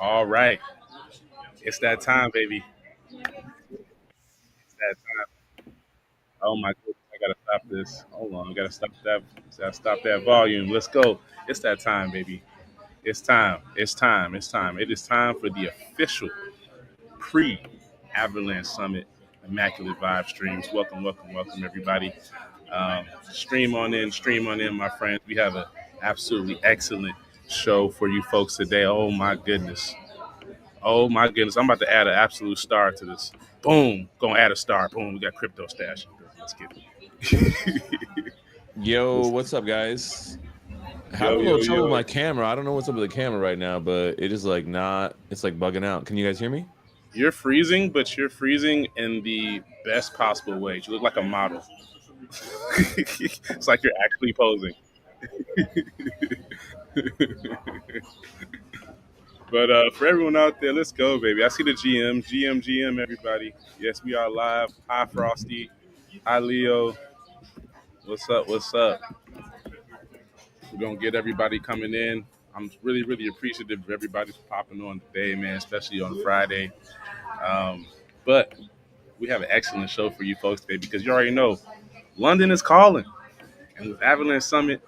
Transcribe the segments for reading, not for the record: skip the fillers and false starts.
All right. It's that time, baby. It's that time. Oh my goodness. I gotta stop this. Hold on. I gotta stop that. Gotta stop that volume. Let's go. It's that time, baby. It's time. It's time. It's time. It is time for the official pre Avalanche Summit Immaculate Vibe streams. Welcome, welcome, welcome, everybody. Stream on in, my friends. We have an absolutely excellent show for you folks today. Oh my goodness. Oh my goodness. I'm about to add an absolute star to this. Boom. Gonna add a star. Boom. We got Cryptostache. Let's get it. Yo, what's up, guys? Having a little trouble with my camera. I don't know what's up with the camera right now, but it is like not, it's like bugging out. Can you guys hear me? You're freezing, but you're freezing in the best possible way. You look like a model. It's like you're actually posing. But for everyone out there, let's go, baby. I see the GM, everybody. Yes, we are live. Hi, Frosty. Hi, Leo. What's up? What's up? We're going to get everybody coming in. I'm really, really appreciative of everybody for popping on today, man, especially on Friday. But we have an excellent show for you folks today because you already know London is calling. And with Avalanche Summit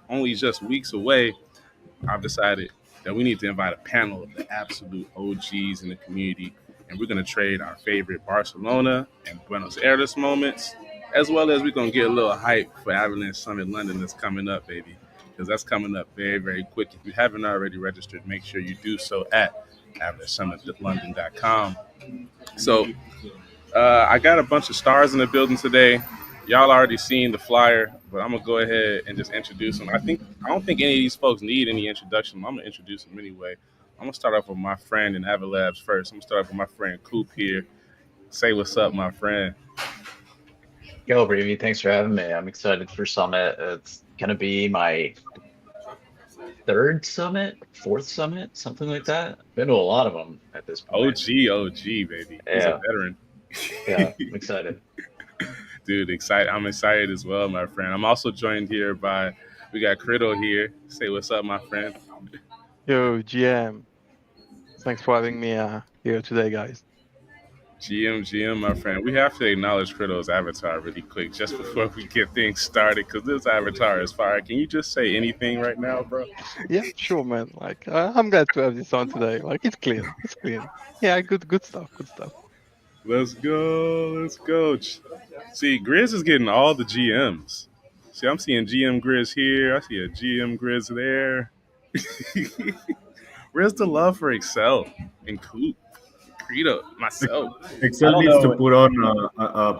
only just weeks away, I've decided that we need to invite a panel of the absolute OGs in the community. And we're going to trade our favorite Barcelona and Buenos Aires moments, as well as we're going to get a little hype for Avalanche Summit London that's coming up, baby. Because that's coming up very, very quick. If you haven't already registered, make sure you do so at AvalancheSummitLondon.com. So I got a bunch of stars in the building today. Y'all already seen the flyer, but I'm gonna go ahead and just introduce them. I don't think any of these folks need any introduction. I'm gonna introduce them anyway. I'm gonna start off with my friend in Avalabs first. I'm gonna start off with my friend Coop here. Say what's up, my friend. Yo, Breevie, thanks for having me. I'm excited for Summit. It's gonna be my third fourth summit, something like that. Been to a lot of them at this point. OG, baby. He's a veteran. Yeah, I'm excited. Dude, I'm excited as well, my friend. I'm also joined here by, we got Kriddo here. Say what's up, my friend. Yo, GM. Thanks for having me here today, guys. GM, my friend. We have to acknowledge Kriddo's avatar really quick just before we get things started because this avatar is fire. Can you just say anything right now, bro? Yeah, sure, man. Like, I'm glad to have this on today. Like, it's clean. It's clean. Yeah, good stuff. Let's go. See, Grizz is getting all the GMs. See, I'm seeing GM Grizz here. I see a GM Grizz there. Where's the love for Excel and Coop? Kriddo, myself. Excel needs to put on a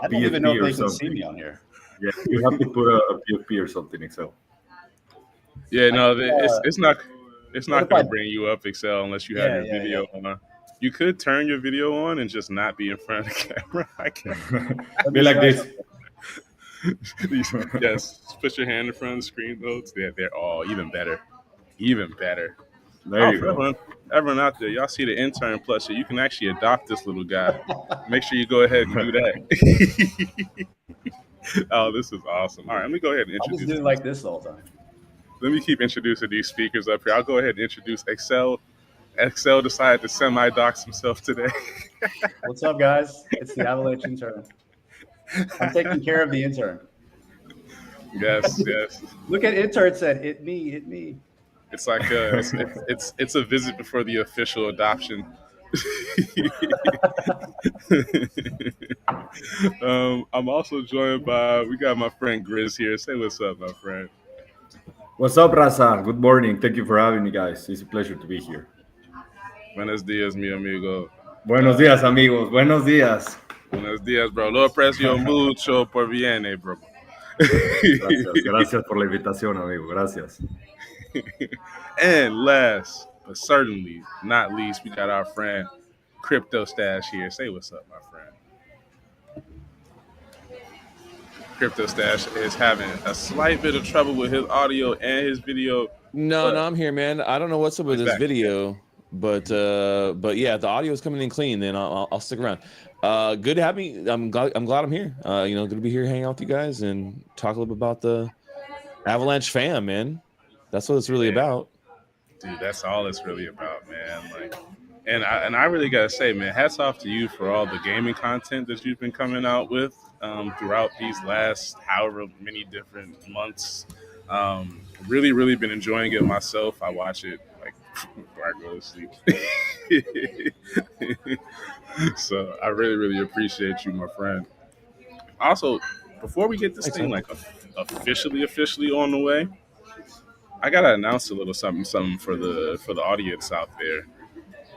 I don't even know if they can see me on here. Yeah, you have to put a PFP or something, Excel. Yeah, no, it's not going to bring you up, Excel, unless you have your video on. You could turn your video on and just not be in front of the camera. I can't. Be like this. Yes, put your hand in front of the screen. Those they're all even better. There you go. Everyone out there, y'all see the intern plushie. You can actually adopt this little guy. Make sure you go ahead and do that. Oh, this is awesome. All right, let me go ahead and introduce. I was doing like this all the time. Let me keep introducing these speakers up here. I'll go ahead and introduce Excel. Excel decided to semi-dox himself today. What's up, guys? It's the Avalanche intern. I'm taking care of the intern. Yes. Look at intern said, "Hit me." It's like it's a visit before the official adoption. I'm also joined by, we got my friend Grizz here. Say what's up, my friend. What's up, Raza? Good morning. Thank you for having me, guys. It's a pleasure to be here. Buenos días, mi amigo. Buenos días, amigos. Buenos días. Buenos días, bro. Lo aprecio mucho por viene, bro. Gracias por la invitación, amigo. Gracias. And last, but certainly not least, we got our friend Cryptostache here. Say what's up, my friend. Cryptostache is having a slight bit of trouble with his audio and his video. No, I'm here, man. I don't know what's up with this video, but yeah, the audio is coming in clean. Then I'll stick around. Good to have me. I'm glad I'm here. Good to be here, hanging out with you guys, and talk a little bit about the Avalanche fam, man. That's what it's really about. Dude, that's all it's really about, man. man. Like, and I really gotta say, man, hats off to you for all the gaming content that you've been coming out with throughout these last however many different months. Really, really been enjoying it myself. I watch it like before I go to sleep. So I really, really appreciate you, my friend. Also, before we get this Thanks, thing man. like officially on the way, I gotta announce a little something for the audience out there.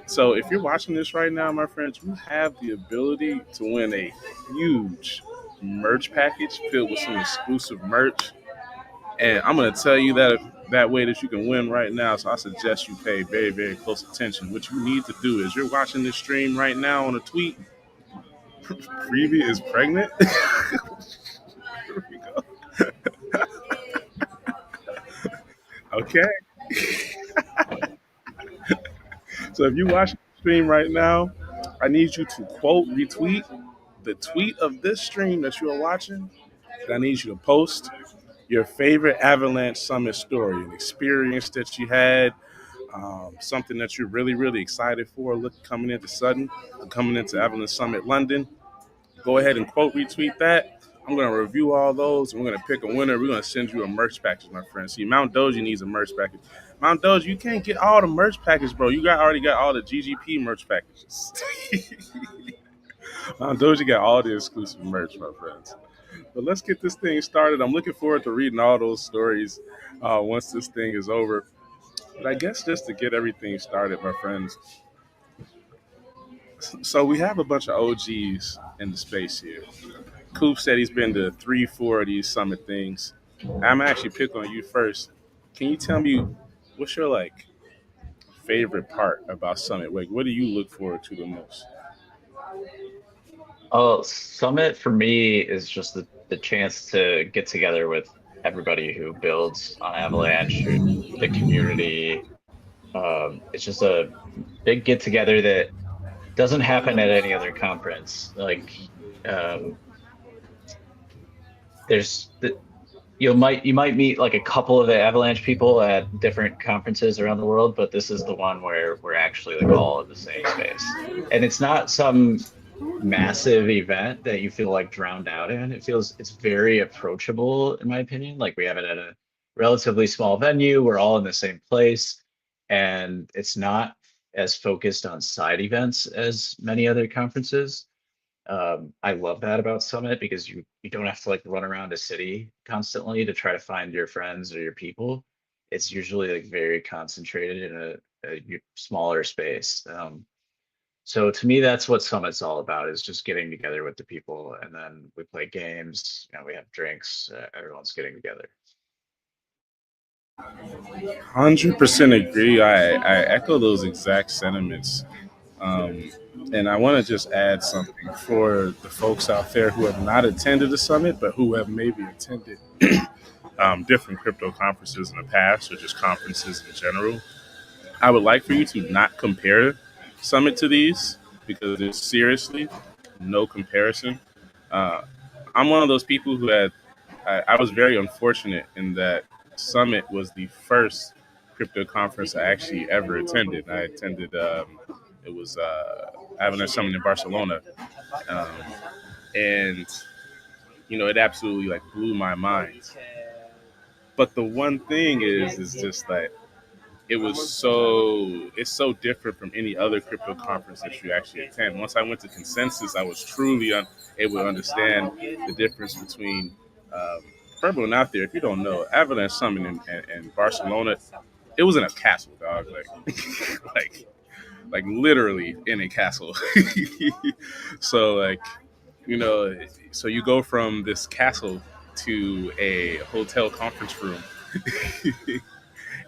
So if you're watching this right now, my friends, you have the ability to win a huge merch package filled with some exclusive merch. And I'm gonna tell you that way that you can win right now. So I suggest you pay very, very close attention. What you need to do is you're watching this stream right now on a tweet. Breevie is pregnant. Here we go. Okay. So if you watch the stream right now, I need you to quote retweet the tweet of this stream that you are watching. And I need you to post your favorite Avalanche Summit story, an experience that you had, something that you're really, really excited for. Look, coming into Avalanche Summit London. Go ahead and quote retweet that. I'm going to review all those, and we're going to pick a winner. We're going to send you a merch package, my friend. See, Mount Doji needs a merch package. Mount Doji, you can't get all the merch packages, bro. You already got all the GGP merch packages. Mount Doji got all the exclusive merch, my friends. But let's get this thing started. I'm looking forward to reading all those stories once this thing is over. But I guess just to get everything started, my friends. So we have a bunch of OGs in the space here. Coop said he's been to 3-4 of these summit things. I'm actually pick on you first. Can you tell me what's your like favorite part about summit? Like, what do you look forward to the most? Oh, Summit for me is just the chance to get together with everybody who builds on Avalanche, the community. It's just a big get together that doesn't happen at any other conference. Like, you might meet like a couple of the Avalanche people at different conferences around the world, but this is the one where we're actually like all in the same space, and it's not some massive event that you feel like drowned out in. It's very approachable, in my opinion. Like, we have it at a relatively small venue. We're all in the same place, and it's not as focused on side events as many other conferences. I love that about Summit because you don't have to like run around a city constantly to try to find your friends or your people. It's usually like very concentrated in a smaller space. So to me, that's what Summit's all about, is just getting together with the people, and then we play games, we have drinks, everyone's getting together. 100% agree. I echo those exact sentiments. And I want to just add something for the folks out there who have not attended the summit, but who have maybe attended different crypto conferences in the past, or just conferences in general. I would like for you to not compare Summit to these, because there's seriously no comparison. I'm one of those people who I was very unfortunate in that Summit was the first crypto conference I actually ever attended. I attended, it was Avalanche Summit in Barcelona. And, it absolutely like blew my mind. But the one thing is just like, it's so different from any other crypto conference that you actually attend. Once I went to Consensus, I was truly able to understand the difference between, for everyone out there, if you don't know, Avalanche Summit in Barcelona, it was in a castle, dog. Like literally in a castle. So so you go from this castle to a hotel conference room.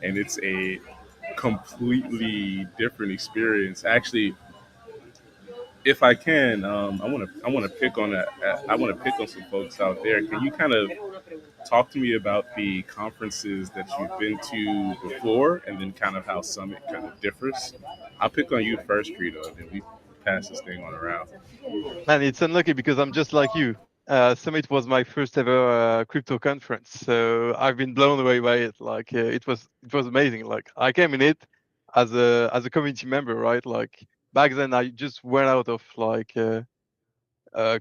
And it's a completely different experience. Actually, if I can, I want to pick on that. I want to pick on some folks out there. Can you kind of talk to me about the conferences that you've been to before, and then kind of how Summit kind of differs? I'll pick on you first, Kriddo, and then we pass this thing on around. Man, it's unlucky because I'm just like you. Summit was my first ever crypto conference, so I've been blown away by it. Like, it was amazing. Like, I came in it, as a community member, right? Like back then, I just went out of like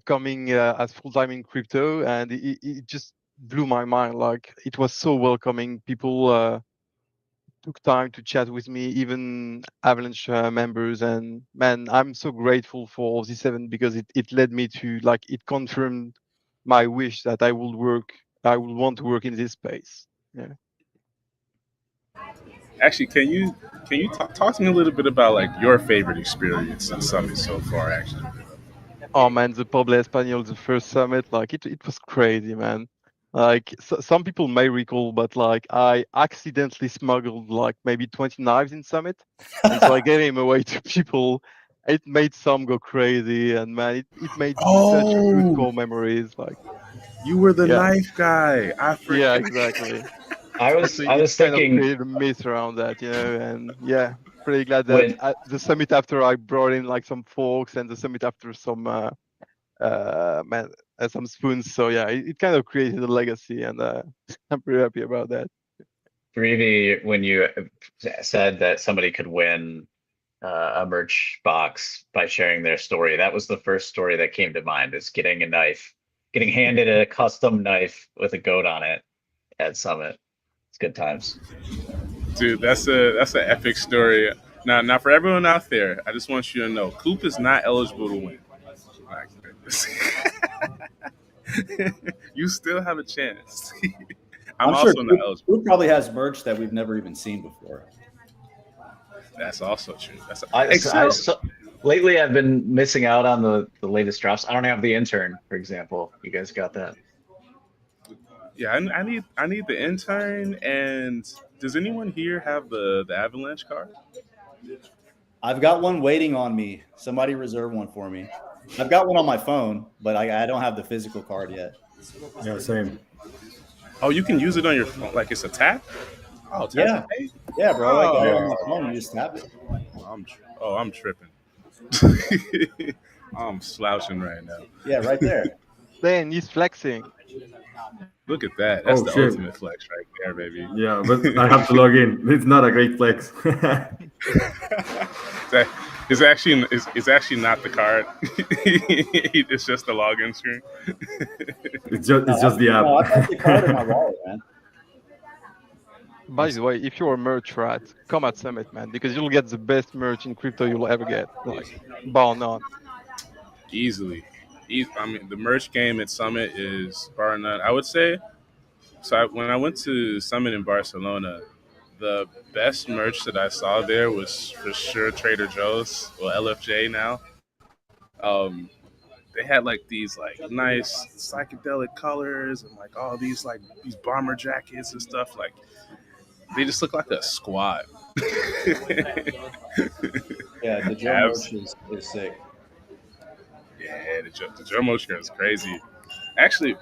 coming as full time in crypto, and it just blew my mind. Like it was so welcoming. People took time to chat with me, even Avalanche members, and man, I'm so grateful for this event because it led me to like it confirmed my wish that I would want to work in this space. Yeah. Actually, can you talk to me a little bit about like your favorite experience in Summit so far? Actually, Oh man, the Poble Español, the first summit, like it was crazy, man. Like some people may recall, but like I accidentally smuggled like maybe 20 knives in summit, and so I gave him away to people. It made some go crazy, and man, it made such good core memories. Like you were the yeah, knife guy. I forget. yeah, exactly. I So was it kind of thinking created a myth around that, you know, and yeah, pretty glad that when at the summit after I brought in like some forks, and the summit after some man, some spoons. So yeah, it kind of created a legacy, and I'm pretty happy about that. Breevie, when you said that somebody could win a merch box by sharing their story, that was the first story that came to mind. Is getting a knife, getting handed a custom knife with a goat on it at Summit. It's good times. Dude, that's an epic story. Now for everyone out there, I just want you to know, Coop is not eligible to win. You still have a chance. I'm sure also not eligible. Coop probably has merch that we've never even seen before. That's also true. Lately, I've been missing out on the latest drops. I don't have the intern, for example. You guys got that? Yeah, I need the intern. And does anyone here have the Avalanche card? I've got one waiting on me. Somebody reserve one for me. I've got one on my phone, but I don't have the physical card yet. Yeah, same. Oh, you can use it on your phone, like it's a tap. Oh, tap Yeah, and pay? yeah, bro. I got it on my Oh. phone. You just tap it. I'm tripping. I'm slouching right now. Yeah, right there. Then he's flexing. Look at that. That's the shit. ultimate flex right there, baby. Yeah, but I have to log in. It's not a great flex. It's actually not the card. It's just the login screen. it's just the app. No, I've got the card in my wallet, man. By the way, if you're a merch rat, come at Summit, man, because you'll get the best merch in crypto you'll ever get, like bar none. Easily. I mean, the merch game at Summit is bar none. I would say. So when I went to Summit in Barcelona, the best merch that I saw there was for sure Trader Joe's, or LFJ now. They had like these like nice psychedelic colors and like all these bomber jackets and stuff. Like they just look like a squad. Yeah, the Joe merch is sick. Yeah, the Joe merch is crazy. Actually,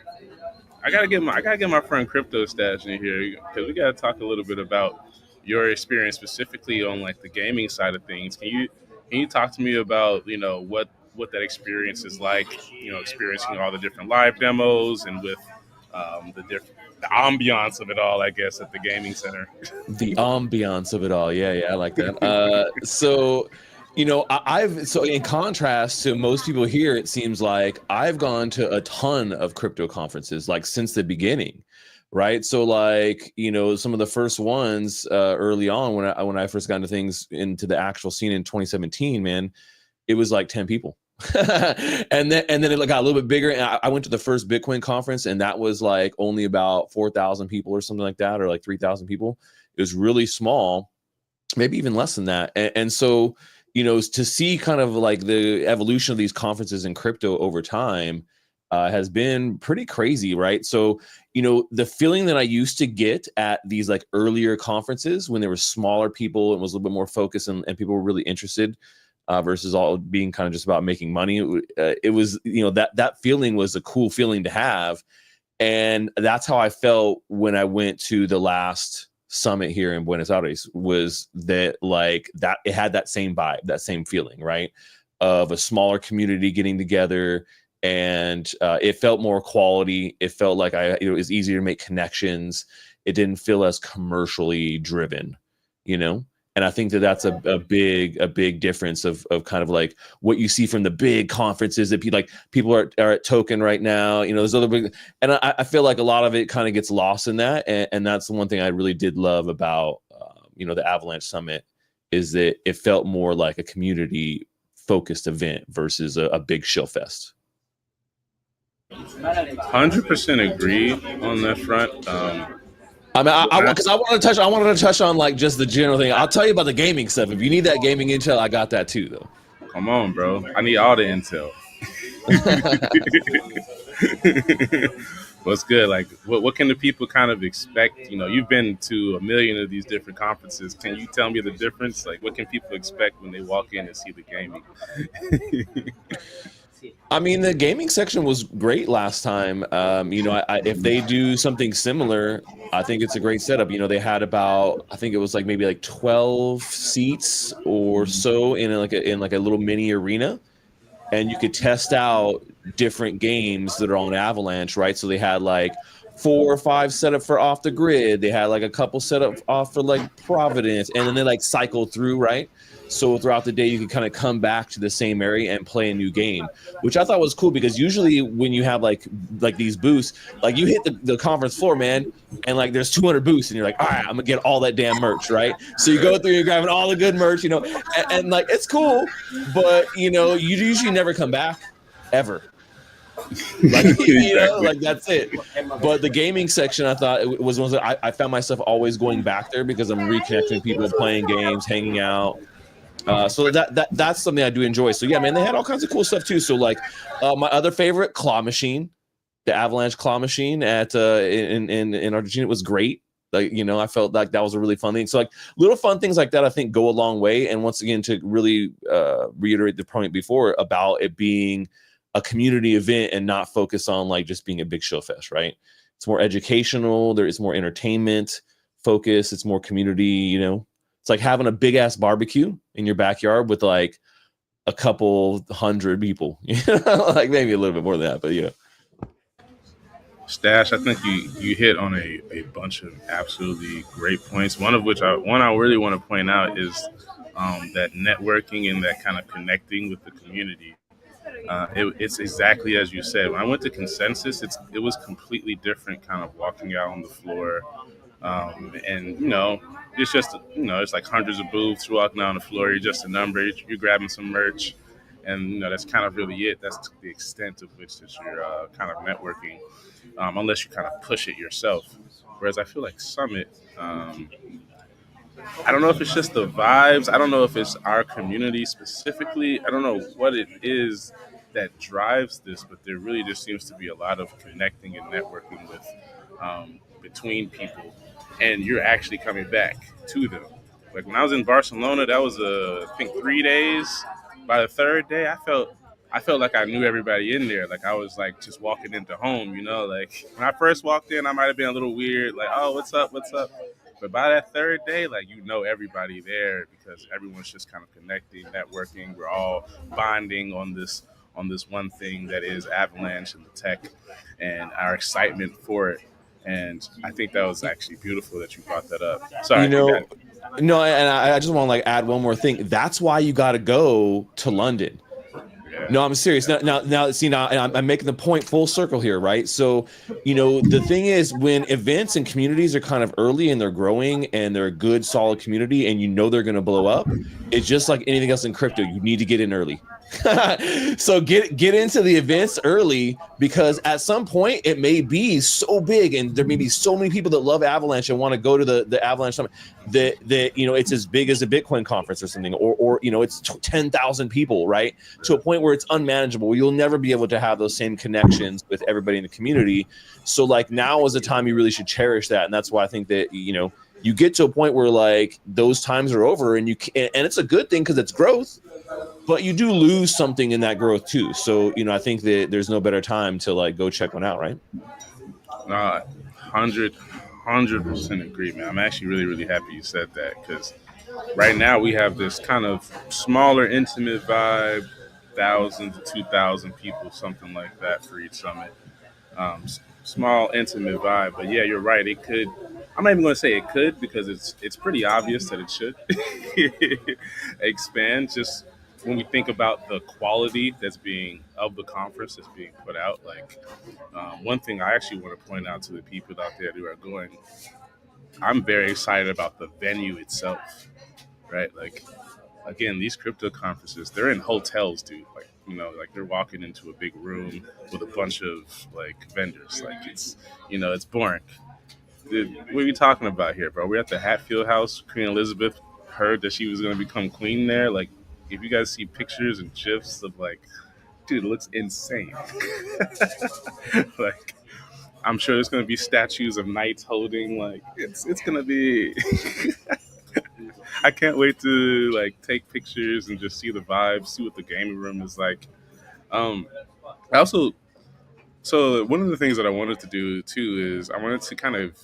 I gotta get my friend Cryptostache in here because we gotta talk a little bit about your experience specifically on like the gaming side of things. Can you talk to me about what that experience is like? Experiencing all the different live demos and with the ambiance of it all, I guess, at the gaming center. The ambiance of it all, yeah, I like that. So in contrast to most people here, it seems like I've gone to a ton of crypto conferences, like since the beginning, right? So like, some of the first ones early on when I first got into the actual scene in 2017, man, it was like 10 people. and then it got a little bit bigger. And I went to the first Bitcoin conference, and that was like only about 4,000 people or something like that, or like 3,000 people. It was really small, maybe even less than that. And so, to see kind of like the evolution of these conferences in crypto over time has been pretty crazy, right? So, the feeling that I used to get at these like earlier conferences when there were smaller people and was a little bit more focused and people were really interested versus all being kind of just about making money. It was, that feeling was a cool feeling to have. And that's how I felt when I went to the last summit here in Buenos Aires, was that like that it had that same vibe, that same feeling, right? Of a smaller community getting together, and it felt more quality. It felt like it was easier to make connections. It didn't feel as commercially driven, And I think that that's a big difference of kind of like what you see from the big conferences that people are at Token right now. There's other big, and I feel like a lot of it kind of gets lost in that. And that's the one thing I really did love about, the Avalanche Summit, is that it felt more like a community focused event versus a big shill fest. 100% agree on that front. I wanted to touch on like just the general thing. I'll tell you about the gaming stuff. If you need that gaming intel, I got that too, though. Come on, bro. I need all the intel. What's good? Like, what can the people kind of expect? You've been to a million of these different conferences. Can you tell me the difference? Like, what can people expect when they walk in and see the gaming? I mean, the gaming section was great last time. If they do something similar, I think it's a great setup. They had about, I think it was maybe 12 seats or so in a little mini arena, and you could test out different games that are on Avalanche, right? So they had 4 or 5 set up for Off the Grid. They had a couple set up off for Providence, and then they cycle through, right? So throughout the day, you can kind of come back to the same area and play a new game, which I thought was cool, because usually when you have like these booths, you hit the conference floor, man, and there's 200 booths, and you're like, all right, I'm gonna get all that damn merch, right? So you go through, you're grabbing all the good merch, and it's cool, but you usually never come back ever. That's it. But the gaming section, I thought it was one that I found myself always going back there, because I'm reconnecting people, playing games, hanging out. So that's something I do enjoy. So yeah, man, they had all kinds of cool stuff too. So my other favorite, claw machine, the Avalanche claw machine at in Argentina, was great. I felt like that was a really fun thing. So little fun things like that, I think, go a long way. And once again, to really reiterate the point before about it being a community event and not focus on just being a big show fest, right? It's more educational. There is more entertainment focus. It's more community, It's like having a big ass barbecue in your backyard with a couple hundred people, maybe a little bit more than that, but yeah. Stash, I think you hit on a bunch of absolutely great points. One of which I really want to point out is that networking and that kind of connecting with the community. It's exactly as you said. When I went to Consensus, it was completely different, kind of walking out on the floor. And it's just it's hundreds of booths walking down the floor. You're just a number. You're grabbing some merch, and that's kind of really it. That's the extent of which that you're kind of networking, unless you kind of push it yourself. Whereas I feel like Summit, I don't know if it's just the vibes. I don't know if it's our community specifically. I don't know what it is that drives this, but there really just seems to be a lot of connecting and networking with between people. And you're actually coming back to them. When I was in Barcelona, that was I think 3 days. By the third day, I felt like I knew everybody in there. I was just walking into home, when I first walked in, I might have been a little weird, oh, what's up? But by that third day, everybody there, because everyone's just kind of connecting, networking. We're all bonding on this one thing that is Avalanche and the tech, and our excitement for it. And I think that was actually beautiful that you brought that up. Sorry. No, and I just want to add one more thing. That's why you got to go to London. Yeah. No, I'm serious. Now, see, now I'm making the point full circle here, right? So, the thing is, when events and communities are kind of early and they're growing and they're a good, solid community, and they're going to blow up, it's just like anything else in crypto. You need to get in early. So get into the events early, because at some point it may be so big and there may be so many people that love Avalanche and want to go to the Avalanche Summit that it's as big as a Bitcoin conference or something, or it's 10,000 people, right? To a point where it's unmanageable. You'll never be able to have those same connections with everybody in the community. So now is the time you really should cherish that, and that's why I think that you get to a point where those times are over, and and it's a good thing because it's growth. But you do lose something in that growth too. So, I think that there's no better time to go check one out, right? 100% agree, man. I'm actually really, really happy you said that, because right now we have this kind of smaller, intimate vibe, 1,000 to 2,000 people, something like that for each summit. small intimate vibe. But yeah, you're right. It could. I'm not even going to say it could because it's pretty obvious that it should expand. Just when we think about the quality that's being of the conference that's being put out, like one thing I actually want to point out to the people out there who are going, I'm very excited about the venue itself, right? Like again, these crypto conferences, they're in hotels, dude. Like, like they're walking into a big room with a bunch of like vendors. Like it's boring. Dude, what are we talking about here, bro? We're at the Hatfield House. Queen Elizabeth heard that she was going to become queen there. Like, if you guys see pictures and gifs of like, dude, it looks insane. Like, I'm sure there's going to be statues of knights holding. Like, it's going to be. I can't wait to like take pictures and just see the vibes, see what the gaming room is like. I also, so one of the things that I wanted to do too is I wanted to kind of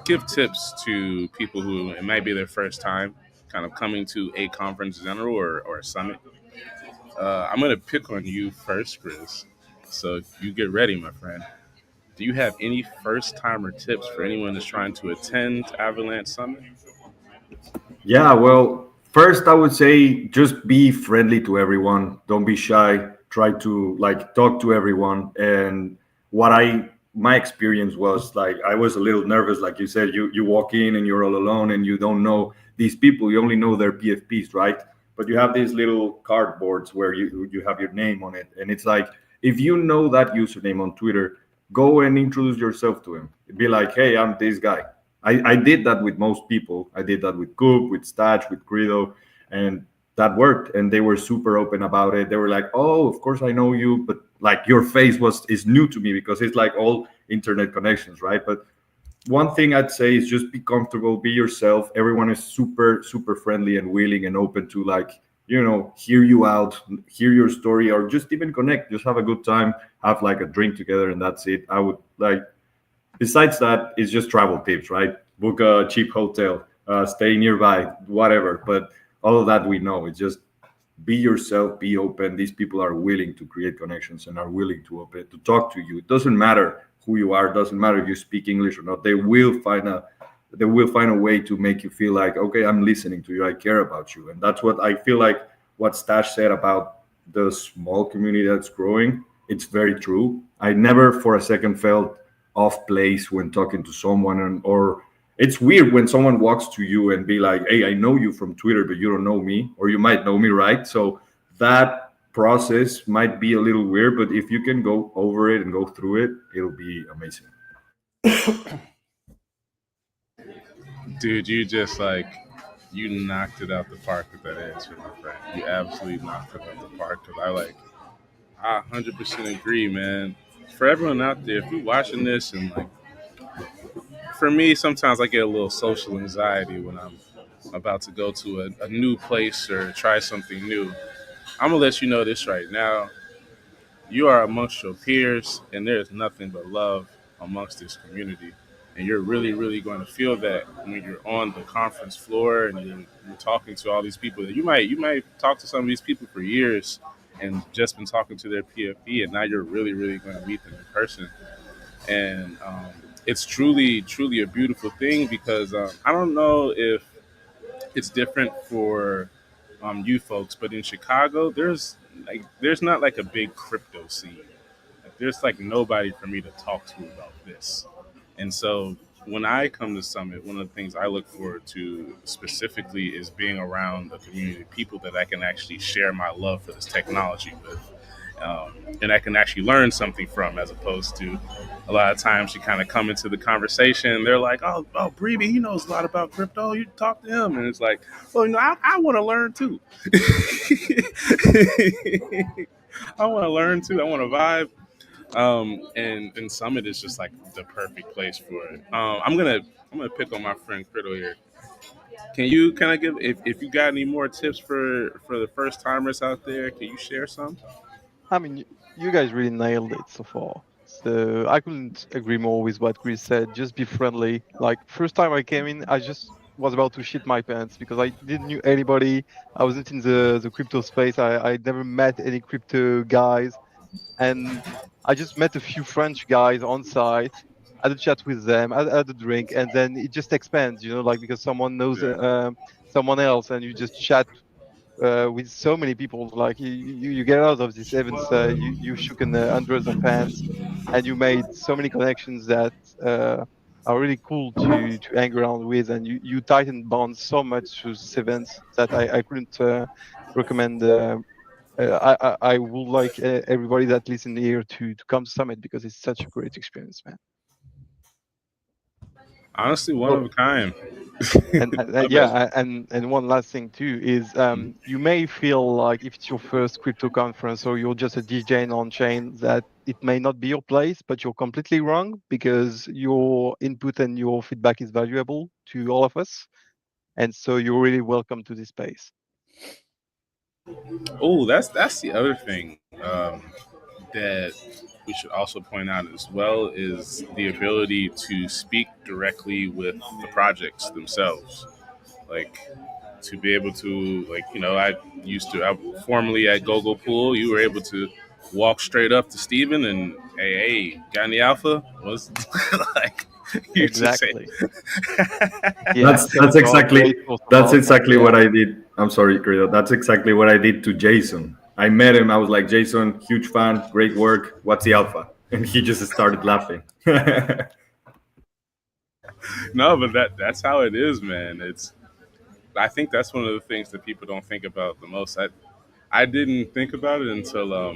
give tips to people who it might be their first time kind of coming to a conference in general or a summit. I'm going to pick on you first, Gryz. So you get ready, my friend. Do you have any first timer tips for anyone that's trying to attend Avalanche Summit? Yeah, well, first I would say just be friendly to everyone. Don't be shy. Try to like talk to everyone. And my experience was like I was a little nervous, like you said. You walk in and you're all alone and you don't know these people. You only know their PFPs, right? But you have these little cardboards where you have your name on it, and it's like if you know that username on Twitter, go and introduce yourself to him. Be like, hey, I'm this guy. I did that with most people. I did that with Coop, with Stache, with Kriddo, and that worked. And they were super open about it. They were like, "Oh, of course I know you, but like your face is new to me because it's like all internet connections, right?" But one thing I'd say is just be comfortable, be yourself. Everyone is super super friendly and willing and open to like hear you out, hear your story, or just even connect. Just have a good time, have like a drink together, and that's it. I would like. Besides that, it's just travel tips, right? Book a cheap hotel, stay nearby, whatever. But all of that we know. It's just be yourself, be open. These people are willing to create connections and are willing to talk to you. It doesn't matter who you are. It doesn't matter if you speak English or not. They will find a way to make you feel like, okay, I'm listening to you. I care about you. And that's what I feel like what Stache said about the small community that's growing. It's very true. I never for a second felt off place when talking to someone, or it's weird when someone walks to you and be like, hey, I know you from Twitter, but you don't know me, or you might know me, right? So that process might be a little weird, but if you can go over it and go through it, it'll be amazing. Dude, you just you knocked it out the park with that answer, my friend. You absolutely knocked it out the park because I 100% agree, man. For everyone out there, if you're watching this and for me, sometimes I get a little social anxiety when I'm about to go to a new place or try something new. I'm gonna let you know this right now. You are amongst your peers, and there is nothing but love amongst this community. And you're really, really going to feel that when you're on the conference floor and you're talking to all these people. That you might talk to some of these people for years and just been talking to their PFP, and now you're really, really going to meet them in person. And it's truly, truly a beautiful thing because I don't know if it's different for you folks, but in Chicago, there's not like a big crypto scene. There's nobody for me to talk to about this. And so when I come to Summit, one of the things I look forward to specifically is being around the community, people that I can actually share my love for this technology with. And I can actually learn something from, as opposed to a lot of times you kind of come into the conversation and they're like, oh, Breevie, he knows a lot about crypto. You talk to him. And it's like, well, I want to learn too. I want to learn too. I want to vibe. And Summit is just the perfect place for it. I'm gonna pick on my friend Kriddo here. Can I give if you got any more tips for the first timers out there? Can you share some? I mean, you guys really nailed it so far. So I couldn't agree more with what Chris said. Just be friendly. Like first time I came in, I just was about to shit my pants because I didn't know anybody. I wasn't in the crypto space. I never met any crypto guys, and I just met a few French guys on site, had a chat with them, had a drink, and then it just expands, like because someone knows someone else, and you just chat with so many people. Like you get out of these events, you shook in hundreds of hands, and you made so many connections that are really cool to hang around with, and you tighten bonds so much through these events that I couldn't recommend. I would like everybody that listen here to come to Summit because it's such a great experience, man. Honestly, one of a kind. And one last thing too is you may feel like if it's your first crypto conference or you're just a DJ on chain that it may not be your place, but you're completely wrong because your input and your feedback is valuable to all of us, and so you're really welcome to this space. Oh, that's the other thing that we should also point out as well is the ability to speak directly with the projects themselves. Like to be able to, like, I formerly at GoGo Pool, you were able to walk straight up to Steven and, hey, got any alpha? Was like you Exactly. That's exactly what I did. I'm sorry, Kriddo. That's exactly what I did to Jason. I met him. I was like, Jason, huge fan, great work. What's the alpha? And he just started laughing. No, but that's how it is, man. I think that's one of the things that people don't think about the most. I didn't think about it until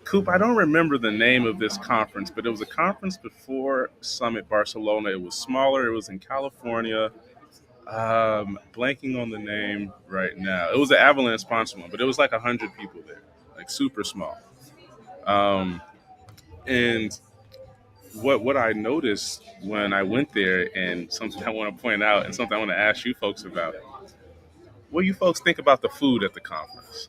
Coop. I don't remember the name of this conference, but it was a conference before Summit Barcelona. It was smaller. It was in California. Blanking on the name right now. It was an Avalanche sponsor one, but it was like 100 people there, like super small. And what I noticed when I went there, and something I want to point out, and something I want to ask you folks about. What do you folks think about the food at the conference?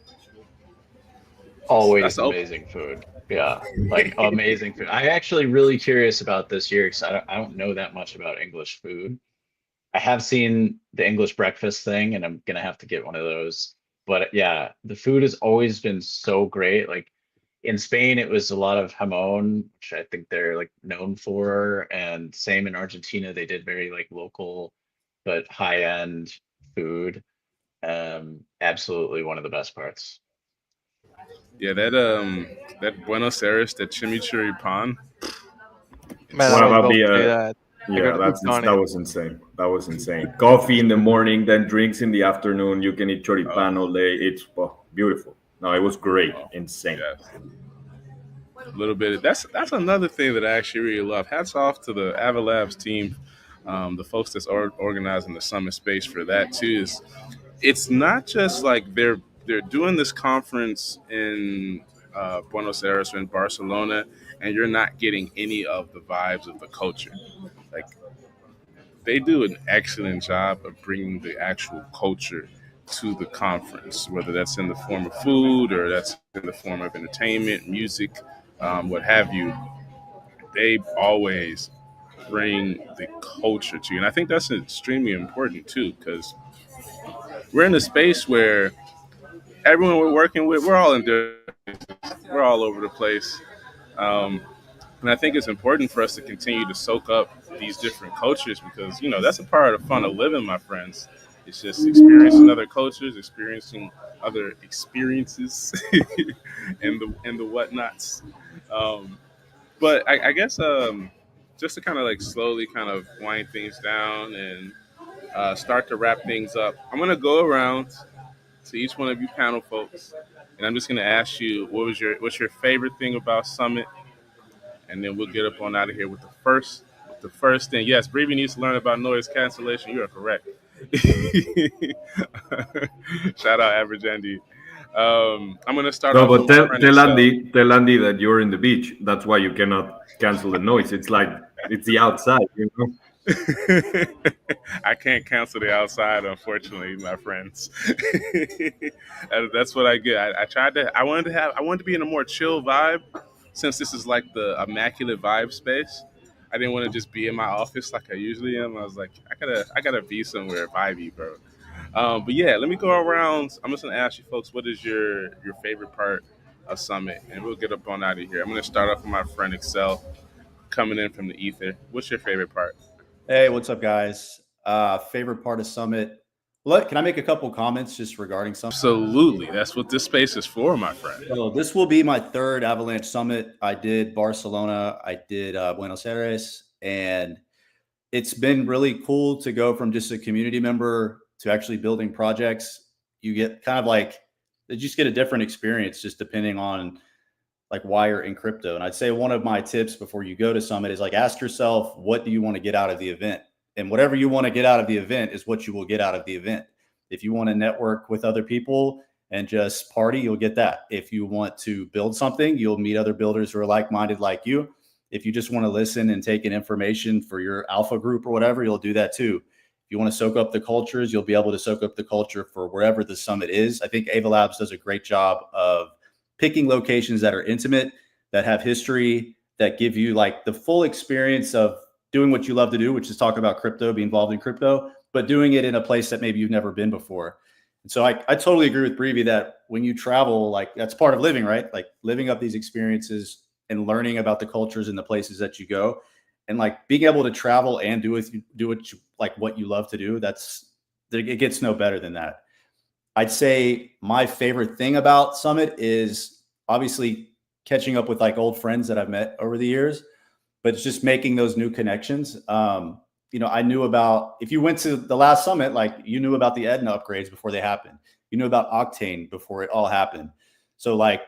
Always amazing food. Yeah, like amazing food. I'm actually really curious about this year because I don't know that much about English food. I have seen the English breakfast thing, and I'm gonna have to get one of those. But yeah, the food has always been so great. Like in Spain, it was a lot of jamón, which I think they're like known for, and same in Argentina. They did very like local but high-end food. Absolutely one of the best parts. Yeah, that Buenos Aires, that chimichurri pan. Man, What I was about about the to say that. yeah, that was insane. That was insane. Coffee in the morning, then drinks in the afternoon. You can eat choripan all day. It's beautiful. No, it was great. Insane. Yes. A little bit. That's another thing that I actually really love. Hats off to the Avalabs team, the folks that's organizing the summit space for that too. It's not just like they're doing this conference in Buenos Aires or in Barcelona, and you're not getting any of the vibes of the culture. Like they do an excellent job of bringing the actual culture to the conference, whether that's in the form of food or that's in the form of entertainment, music, what have you. They always bring the culture to you, and I think that's extremely important too, because we're in a space where everyone we're working with, we're all in different, we're all over the place. Um, and I think it's important for us to continue to soak up these different cultures because, that's a part of the fun of living, my friends. It's just experiencing other cultures, experiencing other experiences and the whatnots. But I guess just to kind of like slowly kind of wind things down and start to wrap things up, I'm going to go around to each one of you panel folks, and I'm just going to ask you what's your favorite thing about Summit, and then we'll get up on out of here with the first thing. Yes, Breevie needs to learn about noise cancellation. You are correct. Shout out Average Andy. I'm going to start off. No, but tell Andy that you're in the beach. That's why you cannot cancel the noise. It's like it's the outside, I can't cancel the outside, unfortunately, my friends. That's what I get. I wanted to be in a more chill vibe, since this is like the Immaculate vibe space. I didn't want to just be in my office like I usually am. I was like, I gotta be somewhere vibey, bro. But yeah, let me go around. I'm just gonna ask you folks, what is your favorite part a summit, and we'll get up on out of here. I'm going to start off with my friend Excel coming in from the ether. What's your favorite part? Hey, what's up, guys? Favorite part of Summit? Can I make a couple comments just regarding Summit? Absolutely. That's what this space is for, my friend. So this will be my third Avalanche Summit. I did Barcelona, I did Buenos Aires, and it's been really cool to go from just a community member to actually building projects. You get kind of like, you just get a different experience just depending on like why you're in crypto. And I'd say one of my tips before you go to Summit is like, ask yourself, what do you want to get out of the event? And whatever you want to get out of the event is what you will get out of the event. If you want to network with other people and just party, you'll get that. If you want to build something, you'll meet other builders who are like-minded like you. If you just want to listen and take in information for your alpha group or whatever, you'll do that too. If you want to soak up the cultures, you'll be able to soak up the culture for wherever the summit is. I think Ava Labs does a great job of picking locations that are intimate, that have history, that give you like the full experience of doing what you love to do, which is talk about crypto, be involved in crypto, but doing it in a place that maybe you've never been before. And so I totally agree with Breevie that when you travel, like that's part of living, right? Like living up these experiences and learning about the cultures and the places that you go, and like being able to travel and do what you love to do. It gets no better than that. I'd say my favorite thing about Summit is obviously catching up with like old friends that I've met over the years, but it's just making those new connections. I knew about, if you went to the last summit, like you knew about the Edna upgrades before they happened. You knew about Octane before it all happened. So like,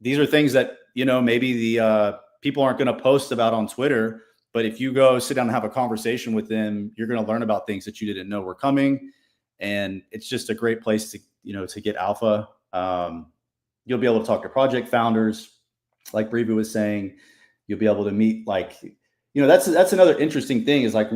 these are things that, maybe the people aren't going to post about on Twitter, but if you go sit down and have a conversation with them, you're going to learn about things that you didn't know were coming. And it's just a great place to get alpha. You'll be able to talk to project founders, like Breevie was saying. You'll be able to meet that's another interesting thing is like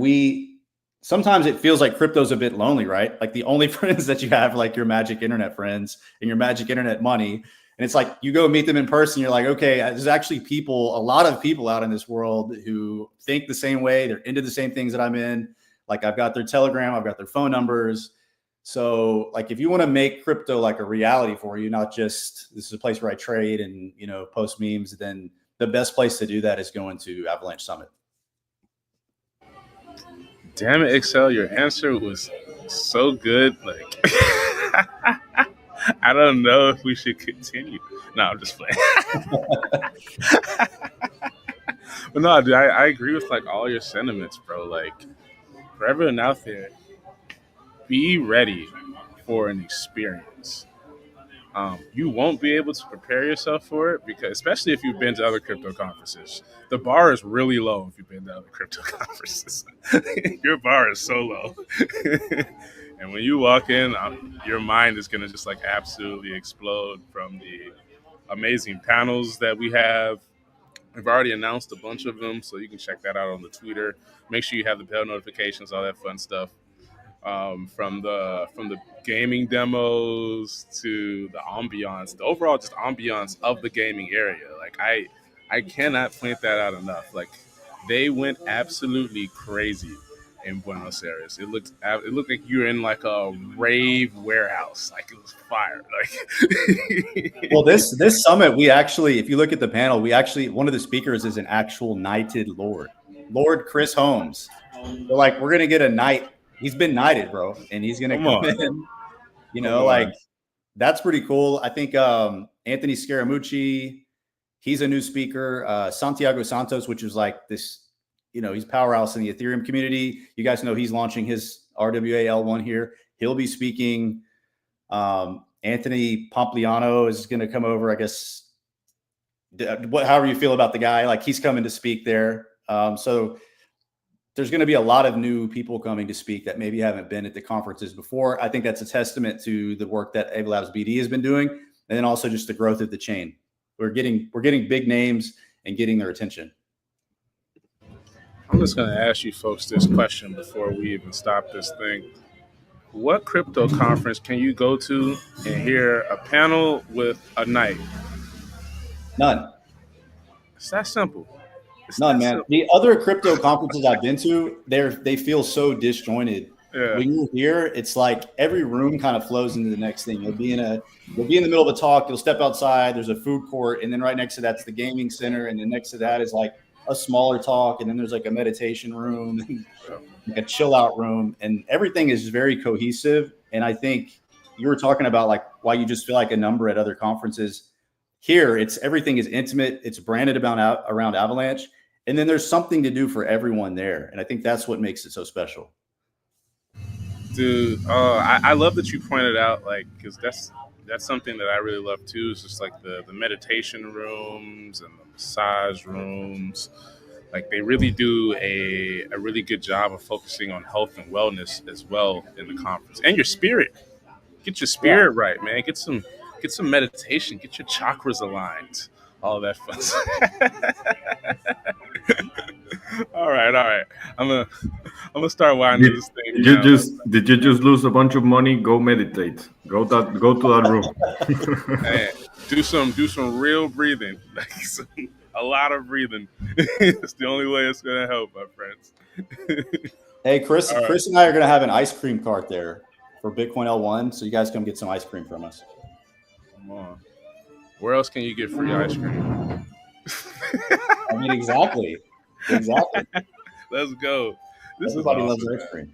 sometimes it feels like crypto's a bit lonely, right? Like the only friends that you have, like your magic internet friends and your magic internet money. And it's like you go meet them in person. You're like, okay, there's actually a lot of people out in this world who think the same way. They're into the same things that I'm in. Like I've got their Telegram, I've got their phone numbers. So like if you want to make crypto like a reality for you, not just this is a place where I trade and post memes, then the best place to do that is going to Avalanche Summit. Damn it, Excel, your answer was so good. Like I don't know if we should continue. No, I'm just playing. But no, dude, I agree with like all your sentiments, bro. Like for everyone out there, be ready for an experience. You won't be able to prepare yourself for it because, especially if you've been to other crypto conferences, the bar is really low. If you've been to other crypto conferences, your bar is so low. And when you walk in, your mind is going to just like absolutely explode from the amazing panels that we have. We've already announced a bunch of them, so you can check that out on the Twitter. Make sure you have the bell notifications, all that fun stuff. From the gaming demos to the ambiance, the overall just ambiance of the gaming area. Like I cannot point that out enough. Like they went absolutely crazy in Buenos Aires. It looked like you were in like a rave warehouse. Like it was fire. Like well, this summit, we actually, if you look at the panel, one of the speakers is an actual knighted Lord Chris Holmes. So like we're gonna get a knight. He's been knighted, bro, and he's gonna come in. That's pretty cool. I think Anthony Scaramucci, he's a new speaker. Santiago Santos, which is like this, he's powerhouse in the Ethereum community. You guys know he's launching his RWA L1 here. He'll be speaking. Anthony Pompliano is going to come over, I guess. However you feel about the guy, like he's coming to speak there. So there's going to be a lot of new people coming to speak that maybe haven't been at the conferences before. I think that's a testament to the work that Ava Labs BD has been doing, and then also just the growth of the chain. We're getting big names and getting their attention. I'm just going to ask you folks this question before we even stop this thing. What crypto conference can you go to and hear a panel with a knight? None. It's that simple. None, man. The other crypto conferences I've been to, they feel so disjointed. Yeah. When you're here, it's like every room kind of flows into the next thing. You'll be in the middle of a talk, you'll step outside, there's a food court, and then right next to that's the gaming center, and then next to that is like a smaller talk, and then there's like a meditation room, and like a chill out room, and everything is very cohesive. And I think you were talking about like why you just feel like a number at other conferences. Here, everything is intimate, it's branded around Avalanche, and then there's something to do for everyone there. And I think that's what makes it so special. Dude, I love that you pointed out, like, because that's something that I really love too. Is just like the meditation rooms and the massage rooms. Like, they really do a really good job of focusing on health and wellness as well in the conference, and your spirit. Get your spirit right, man. Get some meditation. Get your chakras aligned. All that fun stuff. All right. I'm gonna start winding this thing. Did you just lose a bunch of money? Go meditate. Go to that room. Man, do some real breathing. Like a lot of breathing. It's the only way it's gonna help, my friends. Hey, Chris and I are gonna have an ice cream cart there for Bitcoin L1, so you guys come get some ice cream from us. Come on. Where else can you get free ice cream? I mean, exactly. Let's go. Everybody loves ice cream.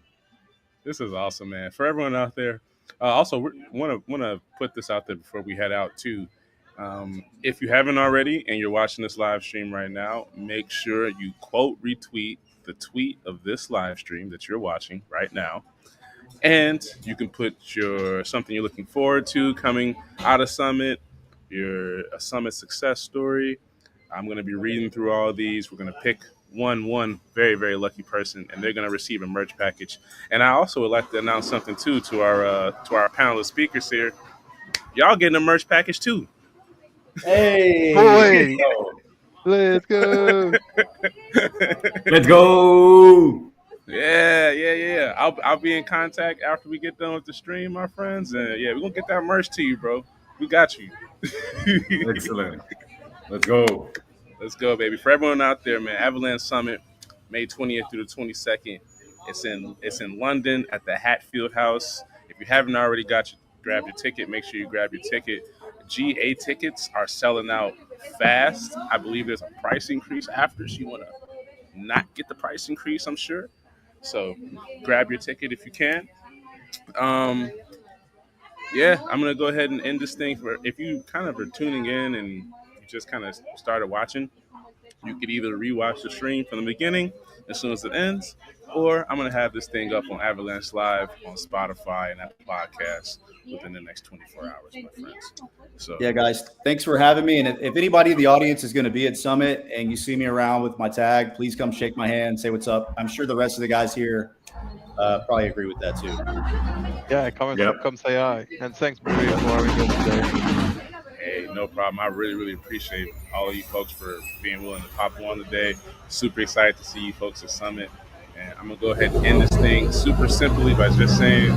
This is awesome, man. For everyone out there, also want to put this out there before we head out too. If you haven't already and you're watching this live stream right now, make sure you quote retweet the tweet of this live stream that you're watching right now. And you can put something you're looking forward to coming out of Summit, a Summit success story. I'm going to be reading through all of these. We're going to pick one very, very lucky person, and they're going to receive a merch package. And I also would like to announce something too to our panel of speakers here. Y'all getting a merch package too. Hey, boy. Let's go. Let's go. Yeah. I'll be in contact after we get done with the stream, my friends. And yeah, we're gonna get that merch to you, bro. We got you. Excellent. Let's go. Let's go, baby. For everyone out there, man, Avalanche Summit, May 20th through the 22nd. It's in London at the Hatfield House. If you haven't already grabbed your ticket, make sure you grab your ticket. GA tickets are selling out fast. I believe there's a price increase after, so you want to not get the price increase, I'm sure. So grab your ticket if you can. Yeah, I'm going to go ahead and end this thing. If you kind of are tuning in and you just kind of started watching, you could either rewatch the stream from the beginning as soon as it ends, or I'm going to have this thing up on Avalanche Live on Spotify and Apple Podcasts within the next 24 hours, my friends. So yeah, guys, thanks for having me. And if anybody in the audience is going to be at Summit and you see me around with my tag, please come shake my hand, say what's up. I'm sure the rest of the guys here probably agree with that too. Yeah, come say hi. And thanks, Breevie, for having us today. Hey, no problem. I really, really appreciate all of you folks for being willing to pop on today. Super excited to see you folks at Summit. And I'm going to go ahead and end this thing super simply by just saying,